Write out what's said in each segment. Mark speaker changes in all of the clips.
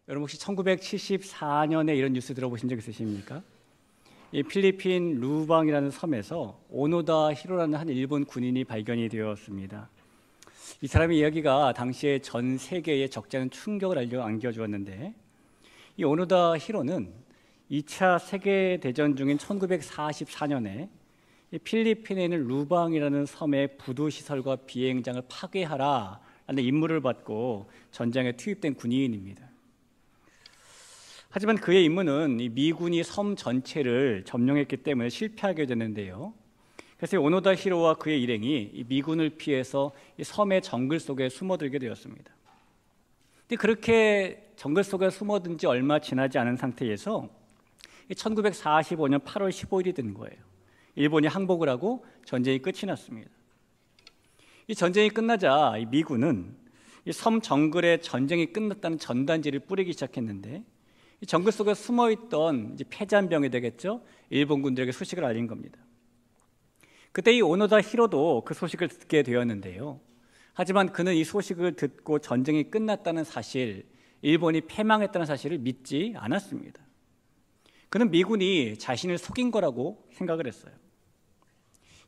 Speaker 1: 여러분 혹시 1974년에 이런 뉴스 들어보신 적 있으십니까? 이 필리핀 루방이라는 섬에서 오노다 히로라는 한 일본 군인이 발견이 되었습니다. 이 사람의 이야기가 당시에 전 세계에 적지 않은 충격을 안겨주었는데, 이 오노다 히로는 2차 세계대전 중인 1944년에 이 필리핀에 있는 루방이라는 섬의 부두시설과 비행장을 파괴하라라는 임무를 받고 전장에 투입된 군인입니다. 하지만 그의 임무는 이 미군이 섬 전체를 점령했기 때문에 실패하게 됐는데요. 그래서 오노다 히로와 그의 일행이 이 미군을 피해서 이 섬의 정글 속에 숨어들게 되었습니다. 근데 그렇게 정글 속에 숨어든 지 얼마 지나지 않은 상태에서 1945년 8월 15일이 된 거예요. 일본이 항복을 하고 전쟁이 끝이 났습니다. 이 전쟁이 끝나자 이 미군은 이 섬 정글에 전쟁이 끝났다는 전단지를 뿌리기 시작했는데, 이 정글 속에 숨어있던 이제 패잔병이 되겠죠. 일본 군들에게 소식을 알린 겁니다. 그때 이 오노다 히로도 그 소식을 듣게 되었는데요. 하지만 그는 이 소식을 듣고 전쟁이 끝났다는 사실, 일본이 패망했다는 사실을 믿지 않았습니다. 그는 미군이 자신을 속인 거라고 생각을 했어요.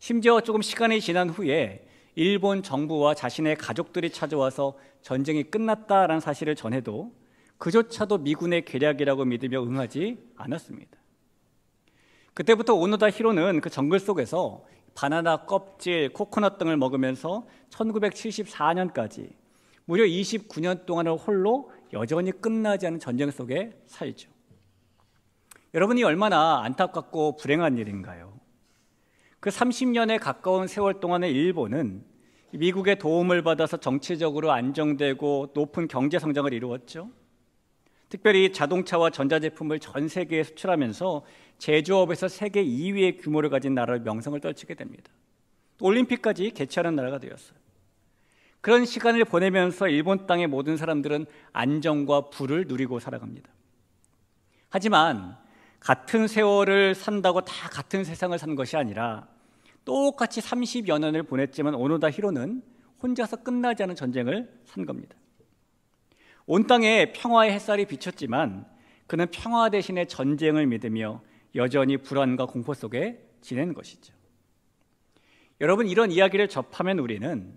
Speaker 1: 심지어 조금 시간이 지난 후에 일본 정부와 자신의 가족들이 찾아와서 전쟁이 끝났다라는 사실을 전해도 그조차도 미군의 계략이라고 믿으며 응하지 않았습니다. 그때부터 오노다 히로는 그 정글 속에서 바나나 껍질, 코코넛 등을 먹으면서 1974년까지 무려 29년 동안을 홀로 여전히 끝나지 않은 전쟁 속에 살죠. 여러분이 얼마나 안타깝고 불행한 일인가요? 그 30년에 가까운 세월 동안의 일본은 미국의 도움을 받아서 정치적으로 안정되고 높은 경제 성장을 이루었죠. 특별히 자동차와 전자제품을 전 세계에 수출하면서 제조업에서 세계 2위의 규모를 가진 나라로 명성을 떨치게 됩니다. 올림픽까지 개최하는 나라가 되었어요. 그런 시간을 보내면서 일본 땅의 모든 사람들은 안정과 부를 누리고 살아갑니다. 하지만 같은 세월을 산다고 다 같은 세상을 산 것이 아니라 똑같이 30여 년을 보냈지만 오노다 히로는 혼자서 끝나지 않은 전쟁을 산 겁니다. 온 땅에 평화의 햇살이 비쳤지만 그는 평화 대신에 전쟁을 믿으며 여전히 불안과 공포 속에 지낸 것이죠. 여러분, 이런 이야기를 접하면 우리는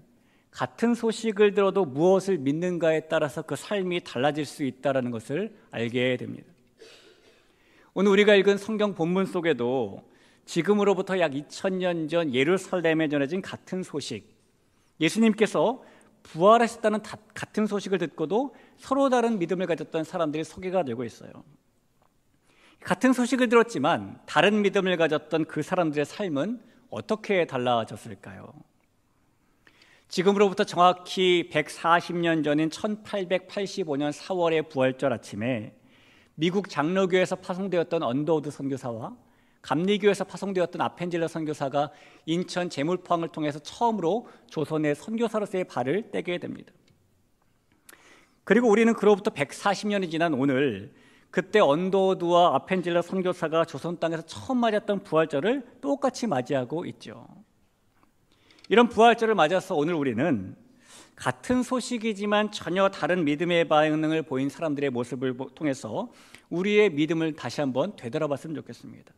Speaker 1: 같은 소식을 들어도 무엇을 믿는가에 따라서 그 삶이 달라질 수 있다는 것을 알게 됩니다. 오늘 우리가 읽은 성경 본문 속에도 지금으로부터 약 2000년 전 예루살렘에 전해진 같은 소식, 예수님께서 부활하셨다는 같은 소식을 듣고도 서로 다른 믿음을 가졌던 사람들이 소개가 되고 있어요. 같은 소식을 들었지만 다른 믿음을 가졌던 그 사람들의 삶은 어떻게 달라졌을까요? 지금으로부터 정확히 140년 전인 1885년 4월의 부활절 아침에 미국 장로교에서 파송되었던 언더우드 선교사와 감리교에서 파송되었던 아펜젤러 선교사가 인천 제물포항을 통해서 처음으로 조선의 선교사로서의 발을 떼게 됩니다. 그리고 우리는 그로부터 140년이 지난 오늘, 그때 언더우드와 아펜젤러 선교사가 조선 땅에서 처음 맞았던 부활절을 똑같이 맞이하고 있죠. 이런 부활절을 맞아서 오늘 우리는 같은 소식이지만 전혀 다른 믿음의 반응을 보인 사람들의 모습을 통해서 우리의 믿음을 다시 한번 되돌아봤으면 좋겠습니다.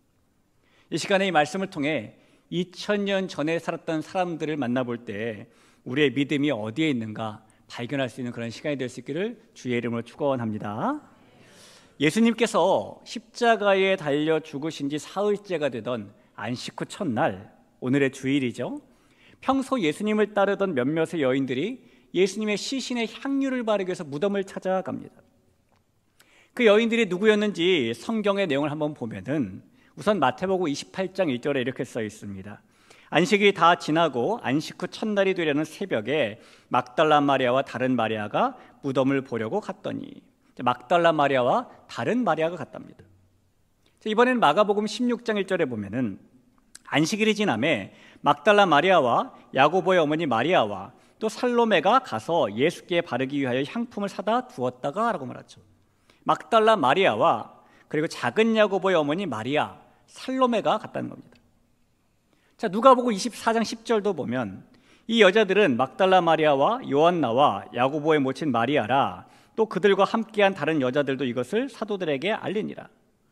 Speaker 1: 이 시간에 이 말씀을 통해 2000년 전에 살았던 사람들을 만나볼 때 우리의 믿음이 어디에 있는가 발견할 수 있는 그런 시간이 될 수 있기를 주의 이름으로 축원합니다. 예수님께서 십자가에 달려 죽으신 지 사흘째가 되던 안식 후 첫날, 오늘의 주일이죠. 평소 예수님을 따르던 몇몇의 여인들이 예수님의 시신에 향유를 바르기 위해서 무덤을 찾아갑니다. 그 여인들이 누구였는지 성경의 내용을 한번 보면은 우선 마태복음 28장 1절에 이렇게 써 있습니다. 안식이 다 지나고 안식 후 첫날이 되려는 새벽에 막달라 마리아와 다른 마리아가 무덤을 보려고 갔더니, 막달라 마리아와 다른 마리아가 갔답니다. 이번에는 마가복음 16장 1절에 보면은 안식일이 지남에 막달라 마리아와 야고보의 어머니 마리아와 또 살로메가 가서 예수께 바르기 위하여 향품을 사다 두었다가 라고 말하죠. 막달라 마리아와 그리고 작은 야고보의 어머니 마리아, 살로메가 갔다는 겁니다. 자, 누가복음 24장 10절도 보면 이 여자들은 막달라 마리아와 요한나와 야고보의 모친 마리아라 또 그들과 함께한 다른 여자들도 이것을 사도들에게 알리니라.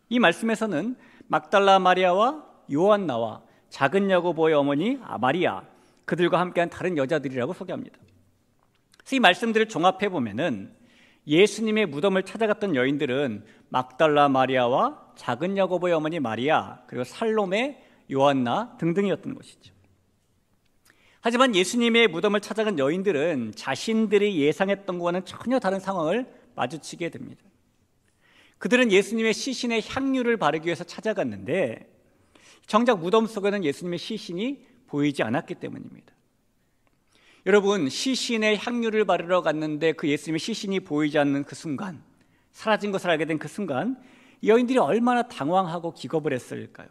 Speaker 1: 이 말씀에서는 막달라 마리아와 요한나와 작은 야고보의 어머니 마리아, 그들과 함께한 다른 여자들이라고 소개합니다. 그래서 이 말씀들을 종합해 보면은 예수님의 무덤을 찾아갔던 여인들은 막달라 마리아와 작은 야고보의 어머니 마리아, 그리고 살로메, 요한나 등등이었던 것이죠. 하지만 예수님의 무덤을 찾아간 여인들은 자신들이 예상했던 것과는 전혀 다른 상황을 마주치게 됩니다. 그들은 예수님의 시신에 향유를 바르기 위해서 찾아갔는데 정작 무덤 속에는 예수님의 시신이 보이지 않았기 때문입니다. 여러분, 시신에 향유를 바르러 갔는데 그 예수님의 시신이 보이지 않는 그 순간, 사라진 것을 알게 된 그 순간 여인들이 얼마나 당황하고 기겁을 했을까요?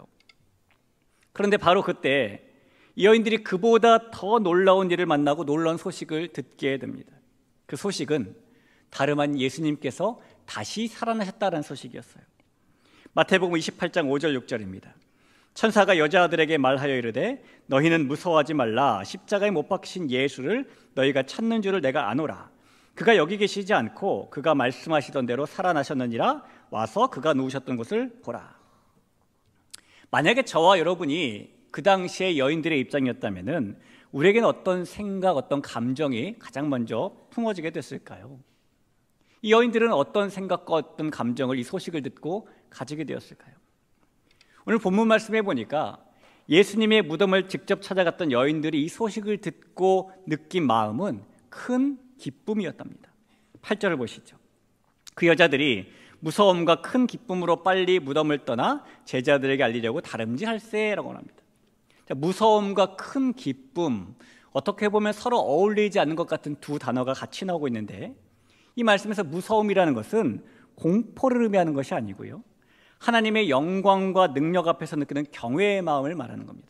Speaker 1: 그런데 바로 그때 여인들이 그보다 더 놀라운 일을 만나고 놀라운 소식을 듣게 됩니다. 그 소식은 다름 아닌 예수님께서 다시 살아나셨다는 소식이었어요. 마태복음 28장 5절 6절입니다. 천사가 여자들에게 말하여 이르되 너희는 무서워하지 말라. 십자가에 못 박히신 예수를 너희가 찾는 줄을 내가 아노라. 그가 여기 계시지 않고 그가 말씀하시던 대로 살아나셨느니라. 와서 그가 누우셨던 곳을 보라. 만약에 저와 여러분이 그 당시에 여인들의 입장이었다면은 우리에게는 어떤 생각, 어떤 감정이 가장 먼저 품어지게 됐을까요? 이 여인들은 어떤 생각과 어떤 감정을 이 소식을 듣고 가지게 되었을까요? 오늘 본문 말씀해 보니까 예수님의 무덤을 직접 찾아갔던 여인들이 이 소식을 듣고 느낀 마음은 큰 기쁨이었답니다. 8절을 보시죠. 그 여자들이 무서움과 큰 기쁨으로 빨리 무덤을 떠나 제자들에게 알리려고 다름질할세라고 합니다. 자, 무서움과 큰 기쁨, 어떻게 보면 서로 어울리지 않는 것 같은 두 단어가 같이 나오고 있는데 이 말씀에서 무서움이라는 것은 공포를 의미하는 것이 아니고요, 하나님의 영광과 능력 앞에서 느끼는 경외의 마음을 말하는 겁니다.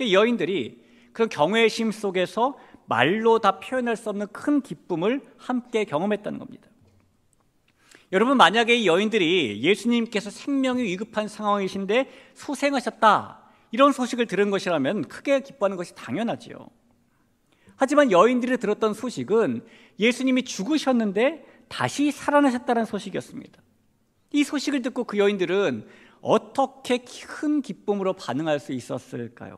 Speaker 1: 여인들이 그런 경외의 심 속에서 말로 다 표현할 수 없는 큰 기쁨을 함께 경험했다는 겁니다. 여러분, 만약에 이 여인들이 예수님께서 생명이 위급한 상황이신데 소생하셨다, 이런 소식을 들은 것이라면 크게 기뻐하는 것이 당연하지요. 하지만 여인들이 들었던 소식은 예수님이 죽으셨는데 다시 살아나셨다는 소식이었습니다. 이 소식을 듣고 그 여인들은 어떻게 큰 기쁨으로 반응할 수 있었을까요?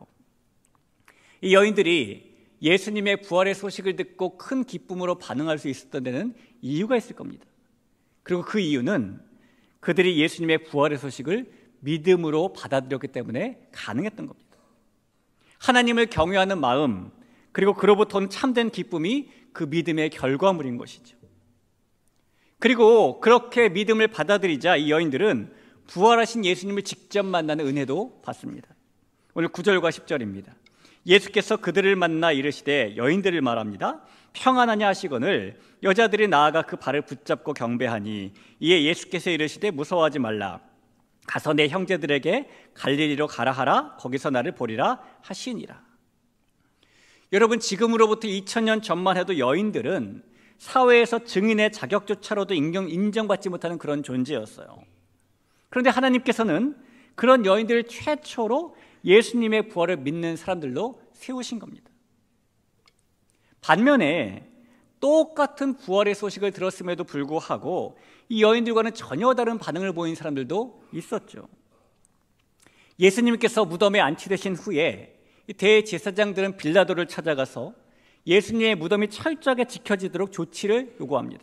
Speaker 1: 이 여인들이 예수님의 부활의 소식을 듣고 큰 기쁨으로 반응할 수 있었던 데는 이유가 있을 겁니다. 그리고 그 이유는 그들이 예수님의 부활의 소식을 믿음으로 받아들였기 때문에 가능했던 겁니다. 하나님을 경외하는 마음, 그리고 그로부터 온 참된 기쁨이 그 믿음의 결과물인 것이죠. 그리고 그렇게 믿음을 받아들이자 이 여인들은 부활하신 예수님을 직접 만나는 은혜도 받습니다. 오늘 9절과 10절입니다. 예수께서 그들을 만나 이르시되 여인들을 말합니다. 평안하냐 하시거늘 여자들이 나아가 그 발을 붙잡고 경배하니 이에 예수께서 이르시되 무서워하지 말라. 가서 내 형제들에게 갈릴리로 가라 하라. 거기서 나를 보리라 하시니라. 여러분, 지금으로부터 2000년 전만 해도 여인들은 사회에서 증인의 자격조차로도 인정받지 못하는 그런 존재였어요. 그런데 하나님께서는 그런 여인들을 최초로 예수님의 부활을 믿는 사람들로 세우신 겁니다. 반면에 똑같은 부활의 소식을 들었음에도 불구하고 이 여인들과는 전혀 다른 반응을 보인 사람들도 있었죠. 예수님께서 무덤에 안치되신 후에 대제사장들은 빌라도를 찾아가서 예수님의 무덤이 철저하게 지켜지도록 조치를 요구합니다.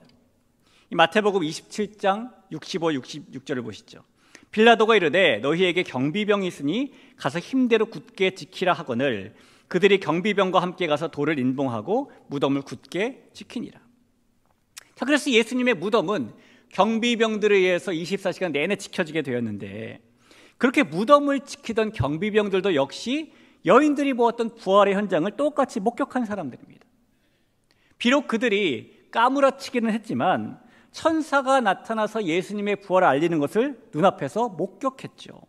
Speaker 1: 마태복음 27장 65, 66절을 보시죠. 빌라도가 이르되 너희에게 경비병이 있으니 가서 힘대로 굳게 지키라 하거늘 그들이 경비병과 함께 가서 돌을 인봉하고 무덤을 굳게 지키니라. 자, 그래서 예수님의 무덤은 경비병들에 의해서 24시간 내내 지켜지게 되었는데 그렇게 무덤을 지키던 경비병들도 역시 여인들이 보았던 부활의 현장을 똑같이 목격한 사람들입니다. 비록 그들이 까무라치기는 했지만 천사가 나타나서 예수님의 부활을 알리는 것을 눈앞에서 목격했죠.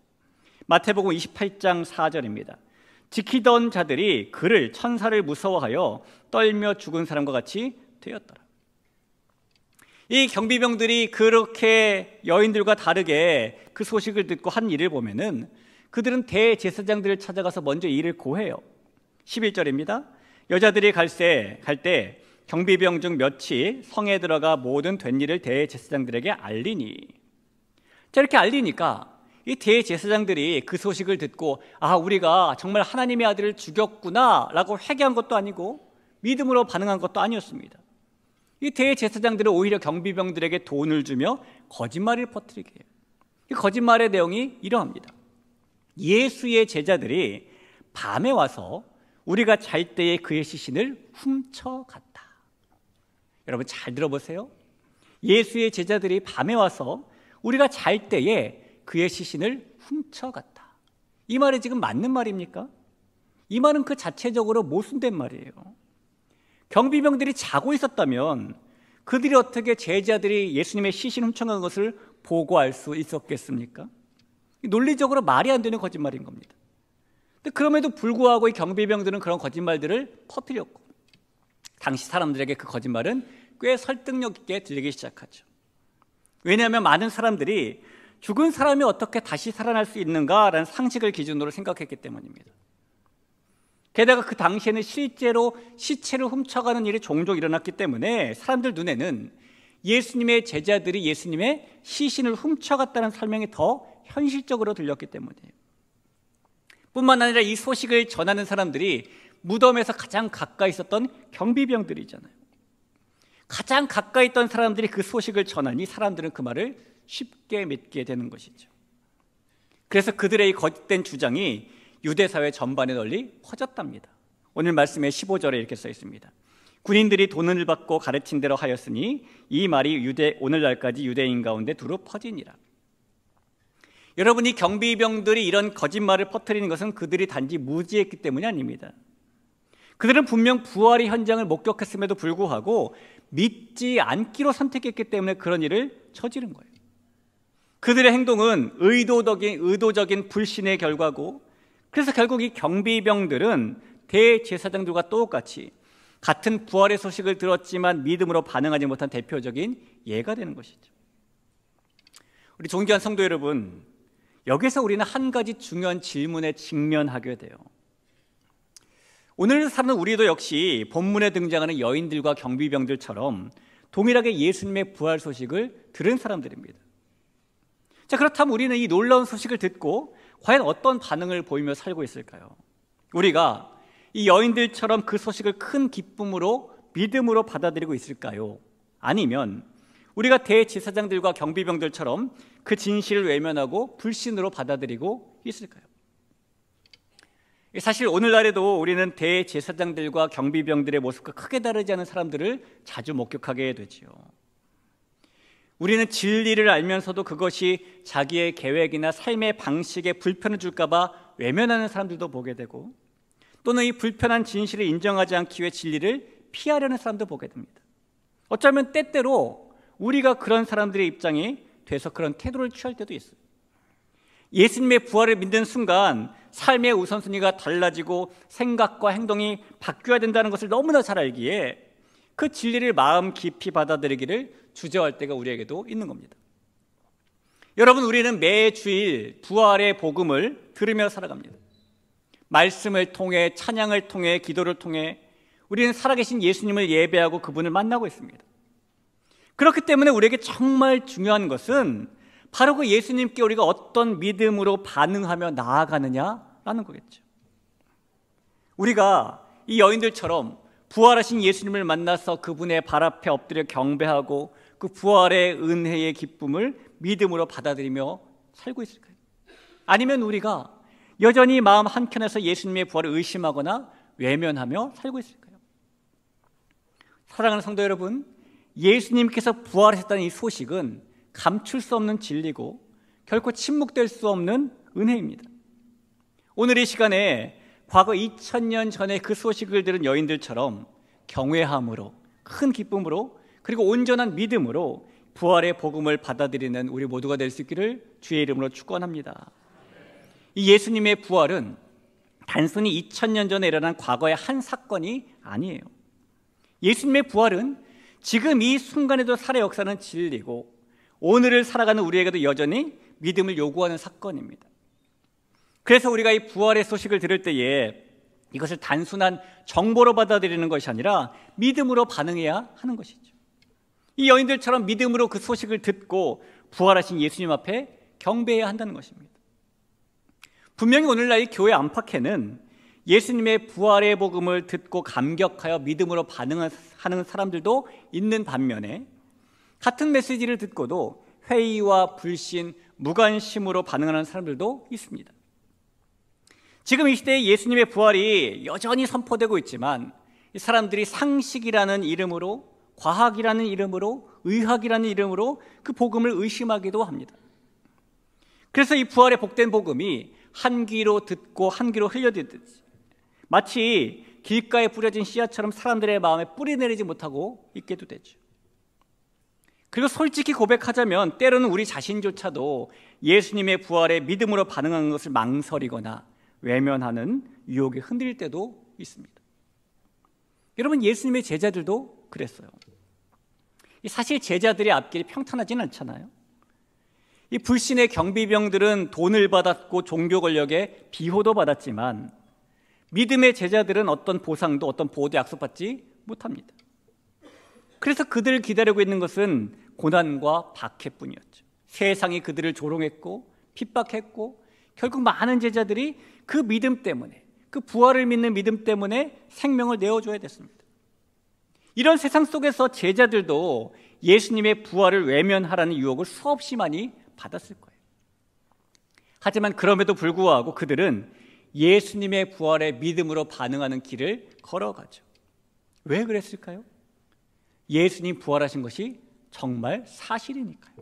Speaker 1: 마태복음 28장 4절입니다. 지키던 자들이 그를 천사를 무서워하여 떨며 죽은 사람과 같이 되었더라. 이 경비병들이 그렇게 여인들과 다르게 그 소식을 듣고 한 일을 보면은 그들은 대제사장들을 찾아가서 먼저 일을 고해요. 11절입니다. 여자들이 갈 때 경비병 중 몇이 성에 들어가 모든 된 일을 대제사장들에게 알리니. 자, 이렇게 알리니까 이 대제사장들이 그 소식을 듣고 우리가 정말 하나님의 아들을 죽였구나 라고 회개한 것도 아니고 믿음으로 반응한 것도 아니었습니다. 이 대제사장들은 오히려 경비병들에게 돈을 주며 거짓말을 퍼뜨리게 해요. 이 거짓말의 내용이 이러합니다. 예수의 제자들이 밤에 와서 우리가 잘 때에 그의 시신을 훔쳐갔다. 여러분 잘 들어보세요. 예수의 제자들이 밤에 와서 우리가 잘 때에 그의 시신을 훔쳐갔다. 이 말이 지금 맞는 말입니까? 이 말은 그 자체적으로 모순된 말이에요. 경비병들이 자고 있었다면 그들이 어떻게 제자들이 예수님의 시신 훔쳐간 것을 보고할 수 있었겠습니까? 논리적으로 말이 안 되는 거짓말인 겁니다. 근데 그럼에도 불구하고 이 경비병들은 그런 거짓말들을 퍼뜨렸고, 당시 사람들에게 그 거짓말은 꽤 설득력 있게 들리기 시작하죠. 왜냐하면 많은 사람들이 죽은 사람이 어떻게 다시 살아날 수 있는가라는 상식을 기준으로 생각했기 때문입니다. 게다가 그 당시에는 실제로 시체를 훔쳐가는 일이 종종 일어났기 때문에 사람들 눈에는 예수님의 제자들이 예수님의 시신을 훔쳐갔다는 설명이 더 현실적으로 들렸기 때문이에요. 뿐만 아니라 이 소식을 전하는 사람들이 무덤에서 가장 가까이 있었던 경비병들이잖아요. 가장 가까이 있던 사람들이 그 소식을 전하니 사람들은 그 말을 쉽게 믿게 되는 것이죠. 그래서 그들의 이 거짓된 주장이 유대사회 전반에 널리 퍼졌답니다. 오늘 말씀의 15절에 이렇게 써 있습니다. 군인들이 돈을 받고 가르친 대로 하였으니 이 말이 오늘날까지 유대인 가운데 두루 퍼지니라. 여러분, 이 경비병들이 이런 거짓말을 퍼뜨리는 것은 그들이 단지 무지했기 때문이 아닙니다. 그들은 분명 부활의 현장을 목격했음에도 불구하고 믿지 않기로 선택했기 때문에 그런 일을 저지른 거예요. 그들의 행동은 의도적인 불신의 결과고, 그래서 결국 이 경비병들은 대제사장들과 똑같이 같은 부활의 소식을 들었지만 믿음으로 반응하지 못한 대표적인 예가 되는 것이죠. 우리 존귀한 성도 여러분, 여기서 우리는 한 가지 중요한 질문에 직면하게 돼요. 오늘 사는 우리도 역시 본문에 등장하는 여인들과 경비병들처럼 동일하게 예수님의 부활 소식을 들은 사람들입니다. 자, 그렇다면 우리는 이 놀라운 소식을 듣고 과연 어떤 반응을 보이며 살고 있을까요? 우리가 이 여인들처럼 그 소식을 큰 기쁨으로 믿음으로 받아들이고 있을까요? 아니면 우리가 대제사장들과 경비병들처럼 그 진실을 외면하고 불신으로 받아들이고 있을까요? 사실 오늘날에도 우리는 대제사장들과 경비병들의 모습과 크게 다르지 않은 사람들을 자주 목격하게 되지요. 우리는 진리를 알면서도 그것이 자기의 계획이나 삶의 방식에 불편을 줄까 봐 외면하는 사람들도 보게 되고, 또는 이 불편한 진실을 인정하지 않기 위해 진리를 피하려는 사람도 보게 됩니다. 어쩌면 때때로 우리가 그런 사람들의 입장이 돼서 그런 태도를 취할 때도 있어요. 예수님의 부활을 믿는 순간 삶의 우선순위가 달라지고 생각과 행동이 바뀌어야 된다는 것을 너무나 잘 알기에 그 진리를 마음 깊이 받아들이기를 주저할 때가 우리에게도 있는 겁니다. 여러분, 우리는 매 주일 부활의 복음을 들으며 살아갑니다. 말씀을 통해, 찬양을 통해, 기도를 통해 우리는 살아계신 예수님을 예배하고 그분을 만나고 있습니다. 그렇기 때문에 우리에게 정말 중요한 것은 바로 그 예수님께 우리가 어떤 믿음으로 반응하며 나아가느냐라는 거겠죠. 우리가 이 여인들처럼 부활하신 예수님을 만나서 그분의 발 앞에 엎드려 경배하고 그 부활의 은혜의 기쁨을 믿음으로 받아들이며 살고 있을까요? 아니면 우리가 여전히 마음 한켠에서 예수님의 부활을 의심하거나 외면하며 살고 있을까요? 사랑하는 성도 여러분, 예수님께서 부활하셨다는 이 소식은 감출 수 없는 진리고 결코 침묵될 수 없는 은혜입니다. 오늘 이 시간에 과거 2000년 전에 그 소식을 들은 여인들처럼 경외함으로, 큰 기쁨으로, 그리고 온전한 믿음으로 부활의 복음을 받아들이는 우리 모두가 될 수 있기를 주의 이름으로 축원합니다. 이 예수님의 부활은 단순히 2000년 전에 일어난 과거의 한 사건이 아니에요. 예수님의 부활은 지금 이 순간에도 살아 역사는 진리고 오늘을 살아가는 우리에게도 여전히 믿음을 요구하는 사건입니다. 그래서 우리가 이 부활의 소식을 들을 때에 이것을 단순한 정보로 받아들이는 것이 아니라 믿음으로 반응해야 하는 것이죠. 이 여인들처럼 믿음으로 그 소식을 듣고 부활하신 예수님 앞에 경배해야 한다는 것입니다. 분명히 오늘날 이 교회 안팎에는 예수님의 부활의 복음을 듣고 감격하여 믿음으로 반응하는 사람들도 있는 반면에 같은 메시지를 듣고도 회의와 불신, 무관심으로 반응하는 사람들도 있습니다. 지금 이 시대에 예수님의 부활이 여전히 선포되고 있지만 이 사람들이 상식이라는 이름으로, 과학이라는 이름으로, 의학이라는 이름으로 그 복음을 의심하기도 합니다. 그래서 이 부활의 복된 복음이 한 귀로 듣고 한 귀로 흘려듣듯이 마치 길가에 뿌려진 씨앗처럼 사람들의 마음에 뿌리내리지 못하고 있게도 되죠. 그리고 솔직히 고백하자면 때로는 우리 자신조차도 예수님의 부활에 믿음으로 반응하는 것을 망설이거나 외면하는 유혹에 흔들릴 때도 있습니다. 여러분, 예수님의 제자들도 그랬어요. 사실 제자들의 앞길이 평탄하지는 않잖아요. 이 불신의 경비병들은 돈을 받았고 종교 권력에 비호도 받았지만 믿음의 제자들은 어떤 보상도 어떤 보호도 약속받지 못합니다. 그래서 그들을 기다리고 있는 것은 고난과 박해뿐이었죠. 세상이 그들을 조롱했고 핍박했고 결국 많은 제자들이 그 믿음 때문에, 그 부활을 믿는 믿음 때문에 생명을 내어줘야 됐습니다. 이런 세상 속에서 제자들도 예수님의 부활을 외면하라는 유혹을 수없이 많이 받았을 거예요. 하지만 그럼에도 불구하고 그들은 예수님의 부활에 믿음으로 반응하는 길을 걸어가죠. 왜 그랬을까요? 예수님 부활하신 것이 정말 사실이니까요.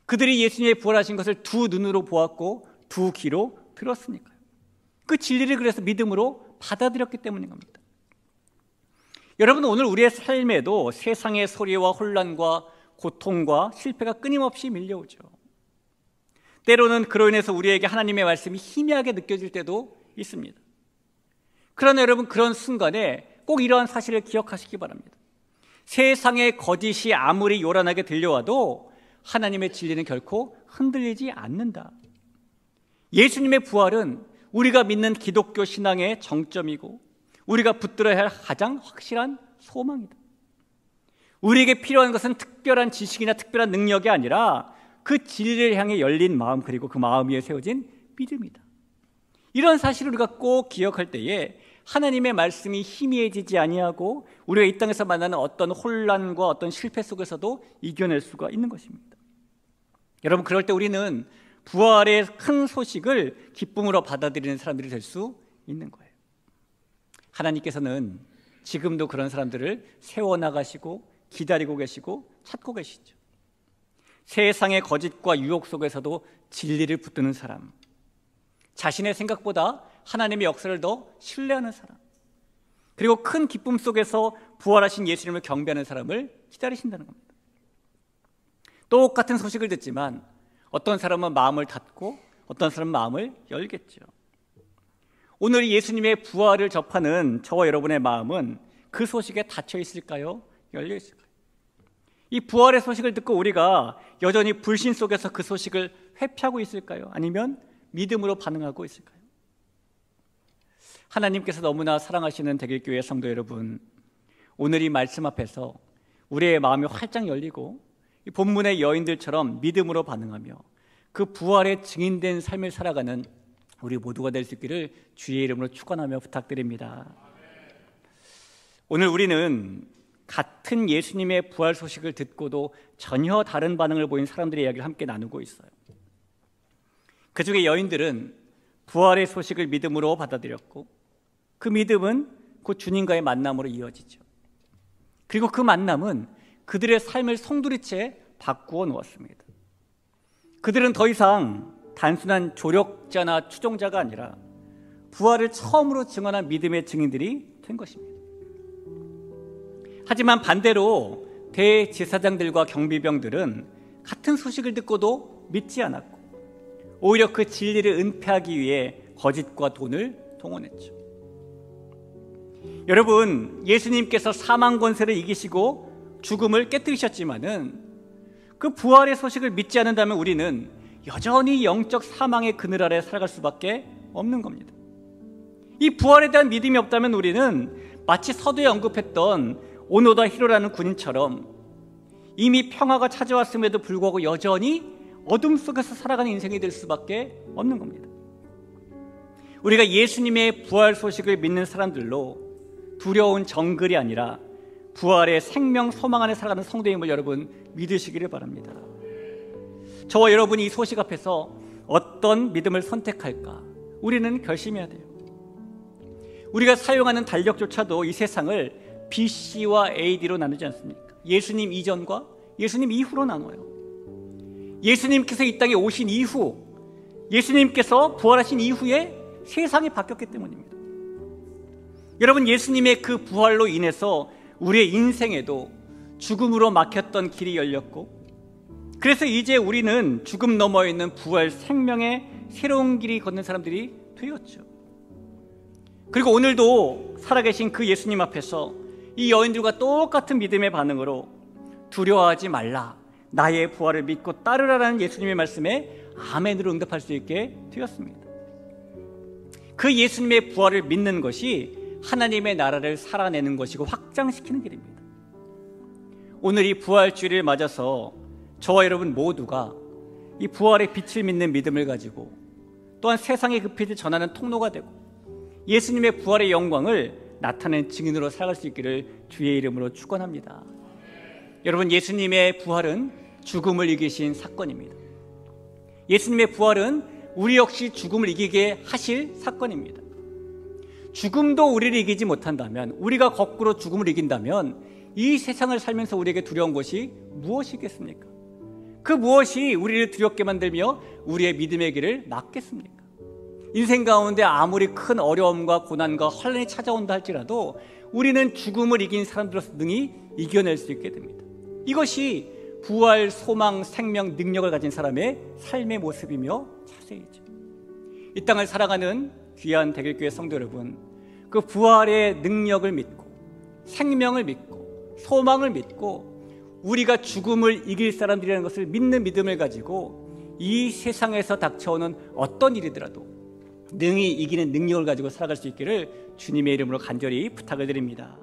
Speaker 1: 그들이 예수님의 부활하신 것을 두 눈으로 보았고 두 귀로 들었으니까요. 그 진리를 그래서 믿음으로 받아들였기 때문인 겁니다. 여러분, 오늘 우리의 삶에도 세상의 소리와 혼란과 고통과 실패가 끊임없이 밀려오죠. 때로는 그로 인해서 우리에게 하나님의 말씀이 희미하게 느껴질 때도 있습니다. 그러나 여러분, 그런 순간에 꼭 이러한 사실을 기억하시기 바랍니다. 세상의 거짓이 아무리 요란하게 들려와도 하나님의 진리는 결코 흔들리지 않는다. 예수님의 부활은 우리가 믿는 기독교 신앙의 정점이고 우리가 붙들어야 할 가장 확실한 소망이다. 우리에게 필요한 것은 특별한 지식이나 특별한 능력이 아니라 그 진리를 향해 열린 마음, 그리고 그 마음 위에 세워진 믿음이다. 이런 사실을 우리가 꼭 기억할 때에 하나님의 말씀이 희미해지지 아니하고 우리가 이 땅에서 만나는 어떤 혼란과 어떤 실패 속에서도 이겨낼 수가 있는 것입니다. 여러분, 그럴 때 우리는 부활의 큰 소식을 기쁨으로 받아들이는 사람들이 될 수 있는 거예요. 하나님께서는 지금도 그런 사람들을 세워나가시고 기다리고 계시고 찾고 계시죠. 세상의 거짓과 유혹 속에서도 진리를 붙드는 사람, 자신의 생각보다 하나님의 역사를 더 신뢰하는 사람, 그리고 큰 기쁨 속에서 부활하신 예수님을 경배하는 사람을 기다리신다는 겁니다. 똑같은 소식을 듣지만 어떤 사람은 마음을 닫고 어떤 사람은 마음을 열겠죠. 오늘 예수님의 부활을 접하는 저와 여러분의 마음은 그 소식에 닫혀 있을까요? 열려 있을까요? 이 부활의 소식을 듣고 우리가 여전히 불신 속에서 그 소식을 회피하고 있을까요? 아니면 믿음으로 반응하고 있을까요? 하나님께서 너무나 사랑하시는 대길교회 성도 여러분, 오늘 이 말씀 앞에서 우리의 마음이 활짝 열리고 이 본문의 여인들처럼 믿음으로 반응하며 그 부활의 증인된 삶을 살아가는 우리 모두가 될 수 있기를 주의 이름으로 축원하며 부탁드립니다. 오늘 우리는 같은 예수님의 부활 소식을 듣고도 전혀 다른 반응을 보인 사람들의 이야기를 함께 나누고 있어요. 그 중에 여인들은 부활의 소식을 믿음으로 받아들였고 그 믿음은 곧 주님과의 만남으로 이어지죠. 그리고 그 만남은 그들의 삶을 송두리째 바꾸어 놓았습니다. 그들은 더 이상 단순한 조력자나 추종자가 아니라 부활을 처음으로 증언한 믿음의 증인들이 된 것입니다. 하지만 반대로 대제사장들과 경비병들은 같은 소식을 듣고도 믿지 않았고 오히려 그 진리를 은폐하기 위해 거짓과 돈을 동원했죠. 여러분, 예수님께서 사망 권세를 이기시고 죽음을 깨뜨리셨지만은 그 부활의 소식을 믿지 않는다면 우리는 여전히 영적 사망의 그늘 아래 살아갈 수밖에 없는 겁니다. 이 부활에 대한 믿음이 없다면 우리는 마치 서두에 언급했던 오노다 히로라는 군인처럼 이미 평화가 찾아왔음에도 불구하고 여전히 어둠 속에서 살아가는 인생이 될 수밖에 없는 겁니다. 우리가 예수님의 부활 소식을 믿는 사람들로 두려운 정글이 아니라 부활의 생명 소망 안에 살아가는 성도임을 여러분 믿으시기를 바랍니다. 저와 여러분이 이 소식 앞에서 어떤 믿음을 선택할까 우리는 결심해야 돼요. 우리가 사용하는 달력조차도 이 세상을 BC와 AD로 나누지 않습니까? 예수님 이전과 예수님 이후로 나눠요. 예수님께서 이 땅에 오신 이후, 예수님께서 부활하신 이후에 세상이 바뀌었기 때문입니다. 여러분, 예수님의 그 부활로 인해서 우리의 인생에도 죽음으로 막혔던 길이 열렸고, 그래서 이제 우리는 죽음 너머에 있는 부활 생명의 새로운 길이 걷는 사람들이 되었죠. 그리고 오늘도 살아계신 그 예수님 앞에서 이 여인들과 똑같은 믿음의 반응으로 두려워하지 말라, 나의 부활을 믿고 따르라라는 예수님의 말씀에 아멘으로 응답할 수 있게 되었습니다. 그 예수님의 부활을 믿는 것이 하나님의 나라를 살아내는 것이고 확장시키는 길입니다. 오늘 이 부활주일을 맞아서 저와 여러분 모두가 이 부활의 빛을 믿는 믿음을 가지고 또한 세상의 그 빛을 전하는 통로가 되고 예수님의 부활의 영광을 나타내는 증인으로 살아갈 수 있기를 주의 이름으로 축원합니다. 여러분, 예수님의 부활은 죽음을 이기신 사건입니다. 예수님의 부활은 우리 역시 죽음을 이기게 하실 사건입니다. 죽음도 우리를 이기지 못한다면, 우리가 거꾸로 죽음을 이긴다면 이 세상을 살면서 우리에게 두려운 것이 무엇이겠습니까? 그 무엇이 우리를 두렵게 만들며 우리의 믿음의 길을 막겠습니까? 인생 가운데 아무리 큰 어려움과 고난과 환난이 찾아온다 할지라도 우리는 죽음을 이긴 사람들로서 능히 이겨낼 수 있게 됩니다. 이것이 부활, 소망, 생명, 능력을 가진 사람의 삶의 모습이며 자세이죠. 이 땅을 살아가는 귀한 대길교회 성도 여러분, 그 부활의 능력을 믿고 생명을 믿고 소망을 믿고 우리가 죽음을 이길 사람들이라는 것을 믿는 믿음을 가지고 이 세상에서 닥쳐오는 어떤 일이더라도 능히 이기는 능력을 가지고 살아갈 수 있기를 주님의 이름으로 간절히 부탁을 드립니다.